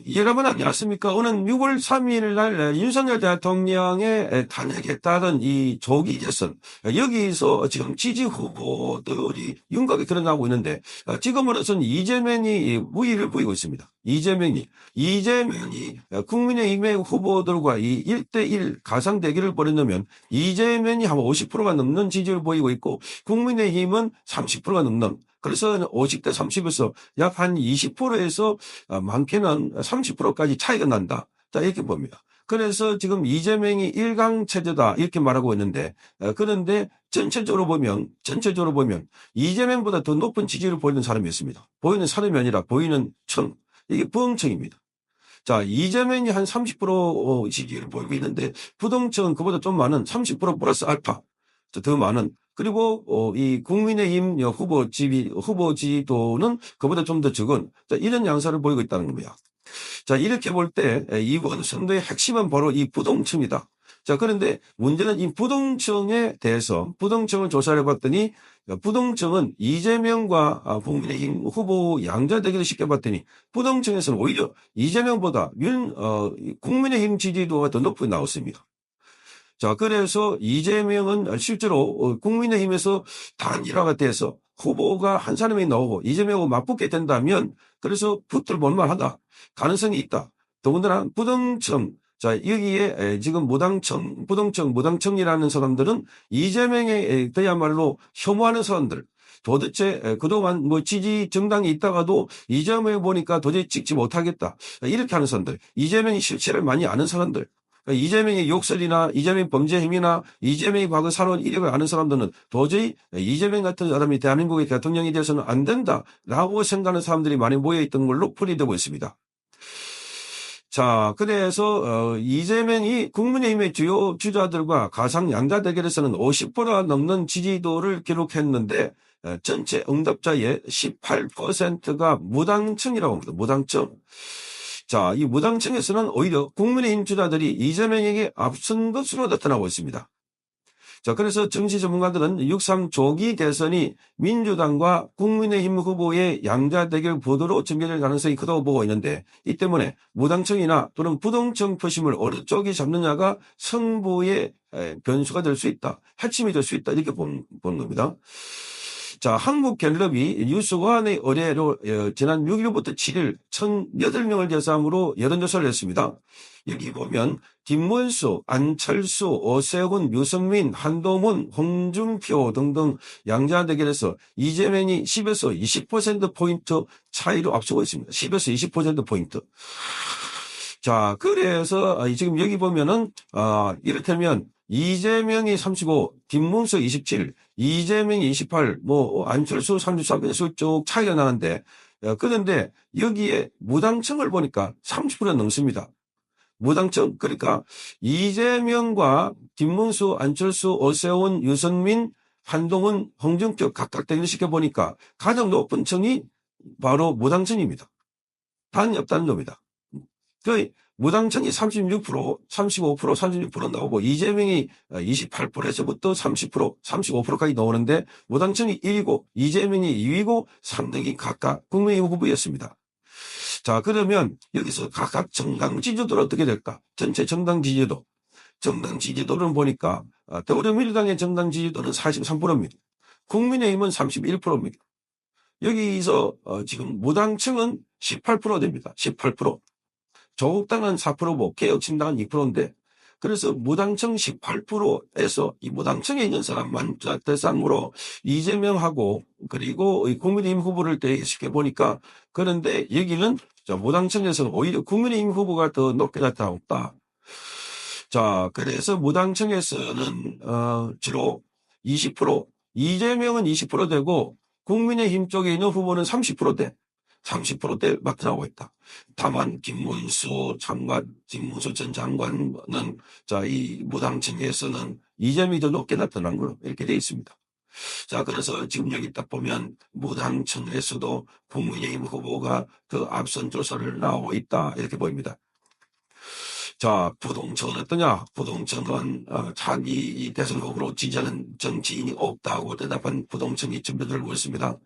여러분 안녕하십니까? 오는 6월 3일 날 윤석열 대통령의 탄핵에 따른 이 조기 개선, 여기서 지금 지지 후보들이 윤곽이 드러나고 있는데, 지금으로서는 이재명이 우위를 보이고 있습니다. 이재명이 국민의힘의 후보들과 이 1대1 가상 대결을 벌였다면 이재명이 한 50%가 넘는 지지를 보이고 있고, 국민의힘은 30%가 넘는, 그래서 50대 30에서 약 한 20%에서 많게는 30%까지 차이가 난다. 자, 이렇게 봅니다. 그래서 지금 이재명이 1강 체제다 이렇게 말하고 있는데, 그런데 전체적으로 보면 이재명보다 더 높은 지지를 보이는 사람이 있습니다. 보이는 사람이 아니라 보이는 층. 이게 부흥층입니다. 자, 이재명이 한 30% 지지를 보이고 있는데 부동층은 그보다 좀 많은 30% 플러스 알파 더 많은, 그리고 이 국민의힘 후보지도는 그보다 좀 더 적은, 자, 이런 양상을 보이고 있다는 겁니다. 자, 이렇게 볼 때 이번 선거의 핵심은 바로 이 부동층이다. 자, 그런데 문제는 이 부동층에 대해서 부동층을 조사를 해봤더니 부동층은 이재명과 국민의힘 후보 양자 대결을 시켜봤더니 부동층에서는 오히려 이재명보다 국민의힘 지지도가 더 높게 나왔습니다. 자, 그래서 이재명은 실제로 국민의힘에서 단일화가 돼서 후보가 한 사람이 나오고 이재명하고 맞붙게 된다면 그래서 붙을 볼만하다. 가능성이 있다. 더군다나 부동층, 자, 여기에 지금 무당층이라는 사람들은 이재명에 그야말로 혐오하는 사람들. 도대체 그동안 뭐 지지 정당이 있다가도 이재명을 보니까 도저히 찍지 못하겠다. 이렇게 하는 사람들. 이재명이 실체를 많이 아는 사람들. 이재명의 욕설이나 이재명 범죄 행위나 이재명이 과거 살아온 이력을 아는 사람들은 도저히 이재명 같은 사람이 대한민국의 대통령이 돼서는 안 된다라고 생각하는 사람들이 많이 모여있던 걸로 풀이되고 있습니다. 자, 그래서 이재명이 국민의힘의 주요 주자들과 가상 양자 대결에서는 50%가 넘는 지지도를 기록했는데 전체 응답자의 18%가 무당층이라고 합니다. 무당층. 자, 이 무당층에서는 오히려 국민의힘 주자들이 이재명에게 앞선 것으로 나타나고 있습니다. 자, 그래서 정치 전문가들은 6.3 조기 대선이 민주당과 국민의힘 후보의 양자 대결 보도로 전개될 가능성이 크다고 보고 있는데, 이 때문에 무당층이나 또는 부동층 표심을 어느 쪽이 잡느냐가 승부의 변수가 될 수 있다. 핵심이 될 수 있다. 이렇게 보는 겁니다. 자, 한국갤럽이 뉴스원의 의뢰로 지난 6일부터 7일 1,008명을 대상으로 여론조사를 했습니다. 여기 보면 김문수, 안철수, 오세훈, 유승민, 한동훈, 홍준표 등등 양자 대결에서 이재명이 10에서 20%포인트 차이로 앞서고 있습니다. 10에서 20%포인트. 자, 그래서 지금 여기 보면은 이를테면 이재명이 35, 김문수 27, 이재명이 28, 뭐 안철수 33에서 쭉 차이가 나는데, 그런데 여기에 무당층을 보니까 30% 넘습니다. 무당층, 그러니까 이재명과 김문수, 안철수, 오세훈, 유승민, 한동훈, 홍준표 각각 대결시켜 보니까 가장 높은 층이 바로 무당층입니다. 단 옆다는 겁니다. 그 무당층이 36%, 35%, 36% 나오고 이재명이 28%에서부터 30%, 35%까지 나오는데 무당층이 1위고 이재명이 2위고 3등이 각각 국민의힘 후보였습니다. 자, 그러면 여기서 각각 정당 지지도는 어떻게 될까? 전체 정당 지지도. 정당 지지도를 보니까 더불어민주당의 정당 지지도는 43%입니다. 국민의힘은 31%입니다. 여기서 지금 무당층은 18% 됩니다. 18%. 조국당은 4%고 개혁신당은 2%인데 그래서 무당층 18%에서 이 무당층에 있는 사람만 대상으로 이재명하고 그리고 국민의힘 후보를 대시켜 보니까 그런데 여기는 무당층에서는 오히려 국민의힘 후보가 더 높게 나타났다. 자, 그래서 무당층에서는 주로 20%, 이재명은 20% 되고 국민의힘 쪽에 있는 후보는 30%대. 30%대 나타나고 있다. 다만 김문수 전 장관은 이 무당층에서는 이재명이 더 높게 나타난 걸로 이렇게 되어 있습니다. 자, 그래서 지금 여기 딱 보면 무당층에서도 국민의힘 후보가 더 앞선 조사를 나오고 있다 이렇게 보입니다. 자, 부동층은 어떠냐? 부동층은 자기 대선 후보로 지지하는 정치인이 없다고 대답한 부동층이 전부 들고 있습니다.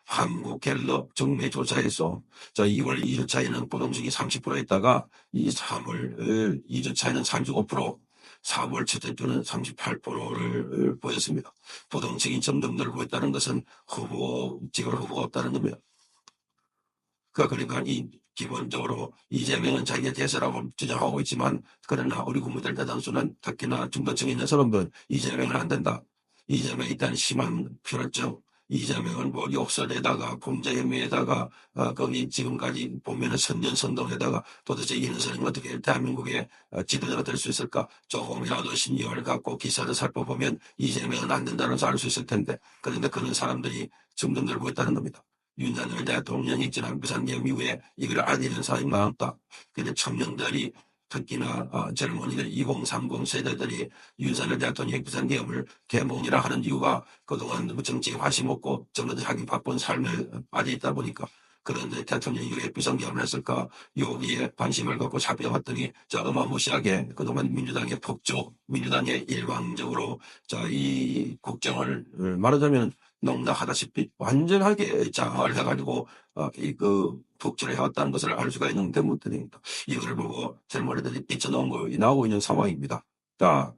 한국갤럽 정례조사에서 2월 2주차에는 부동층이 30%였다가 이 3월 2주차에는 35%, 4월 첫째 주는 38%를 보였습니다. 부동층이 점점 늘고 있다는 것은 지금 후보가 없다는 겁니다. 그러니까 기본적으로 이재명은 자기가 대세라고 주장하고 있지만, 그러나 우리 국민들 대다수는, 특히나 중도층에 있는 사람들은 이재명은 안 된다. 이재명에 일단 심한 불안증, 이재명은 뭐 욕설에다가 범죄 혐의에다가 거기 지금까지 보면은 선전선동에다가 도대체 이런 사람이 어떻게 대한민국의 지도자가 될 수 있을까? 조금이라도 신념을 갖고 기사를 살펴보면 이재명은 안 된다는 걸 알 수 있을 텐데, 그런데 그런 사람들이 점점 늘고 있다는 겁니다. 윤석열 대통령이 지난 부산계엄 이후에 이걸 알리는 사람이 많았다. 근데 청년들이, 특히나 젊은이들 2030 세대들이 윤석열 대통령이 부산계엄을 계몽이라 하는 이유가 그동안 정치에 관심 없고 전부 다 자기 바쁜 삶에 빠져 있다 보니까. 그런데 대통령이 왜 부산계엄을 했을까? 여기에 관심을 갖고 살펴봤더니 어마무시하게 그동안 민주당의 폭조, 민주당의 일방적으로 이 국정을 말하자면 농락하다시피 완전하게 장악을 해가지고 폭주를 해왔다는 것을 알 수가 있는 대목들입니다. 이걸 보고 젊은이들이 뛰쳐나온 거 나오고 있는 상황입니다. 자,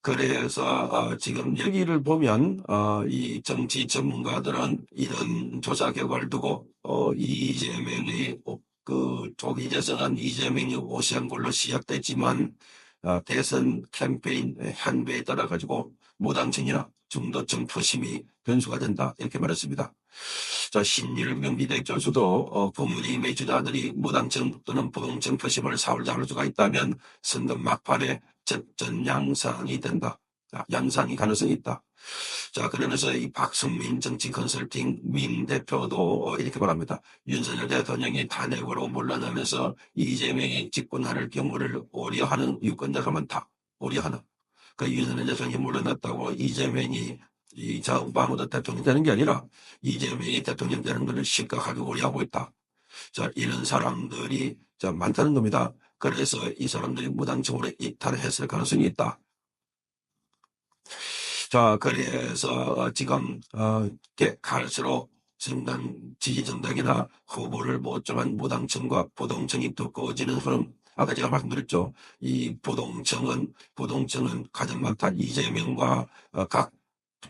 그래서 지금 여기를 보면 이 정치 전문가들은 이런 조사 결과를 두고 이재명이 조기 재선한 이재명이 오시한 걸로 시작됐지만 대선 캠페인 한배에 따라 가지고 무당층이나 중도층 표심이 변수가 된다, 이렇게 말했습니다. 신일명 비대위 교수도 국민의힘의 주자들이 무당층 또는 부동층 표심을 사흘 잡을 수가 있다면 선거 막판에 접전 양상이 된다. 양상이 가능성이 있다. 그러면서 이 박성민 정치 컨설팅 민 대표도 이렇게 말합니다. 윤석열 대통령이 탄핵으로 물러나면서 이재명이 집권할 경우를 우려하는 유권자가 많다. 우려하는. 윤석열 대통령이 물러났다고 이재명이 우방으로 대통령이 되는 게 아니라 이재명이 대통령 되는 것을 심각하게 우려하고 있다. 이런 사람들이 많다는 겁니다. 그래서 이 사람들이 무당층으로 이탈했을 가능성이 있다. 그래서 지금 갈수록 지지 정당이나 후보를 못 정한 무당층과 부동층이 더 꺼지는 흐름. 아까 제가 말씀드렸죠. 이 부동층은 가장 많다. 이재명과 각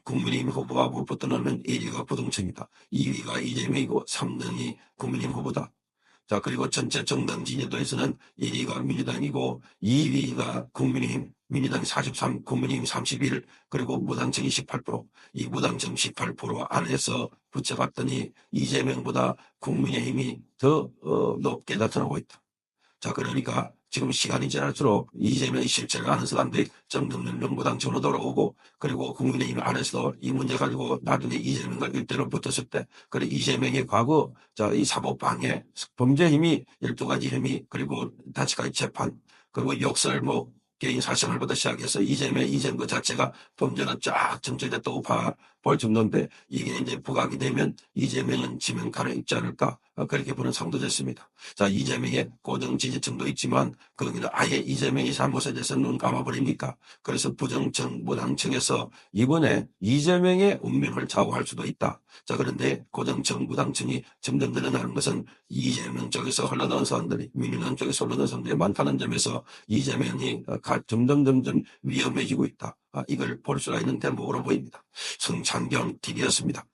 국민의힘 후보가 붙어나면 1위가 부동층이다. 2위가 이재명이고 3등이 국민의힘 후보다. 그리고 전체 정당 지지도에서는 1위가 민주당이고 2위가 국민의힘, 민주당이 43, 국민의힘 31, 그리고 무당층이 18%. 이 무당층 18% 안에서 붙여봤더니 이재명보다 국민의힘이 더 높게 나타나고 있다. 그러니까 지금 시간이 지날수록 이재명이 실체를 아는 사람들이 점점 무당층으로 돌아오고, 그리고 국민의힘 안에서도 이 문제 가지고 나중에 이재명과 일대로 붙었을 때, 그래 이재명의 과거 이 사법방해, 범죄 혐의 12가지 혐의, 그리고 다시까지 재판, 그리고 욕설 개인 사생활부터 시작해서 이재명 그 자체가 범죄가 쫙 정체됐다고 볼 정도인데, 이게 이제 부각이 되면 이재명은 지명칸에 있지 않을까, 그렇게 보는 상도 됐습니다. 이재명의 고정 지지층도 있지만 거기는 아예 이재명이 잘못에 대해서 눈 감아버립니까? 그래서 부정층, 무당층에서 이번에 이재명의 운명을 좌우할 수도 있다. 그런데 고정층, 무당층이 점점 늘어나는 것은 이재명 쪽에서 흘러나온 사람들이, 민주당 쪽에서 흘러나온 사람들이 많다는 점에서 이재명이 점점 위험해지고 있다. 이걸 볼 수가 있는 대목으로 보입니다. 성창경 TV였습니다.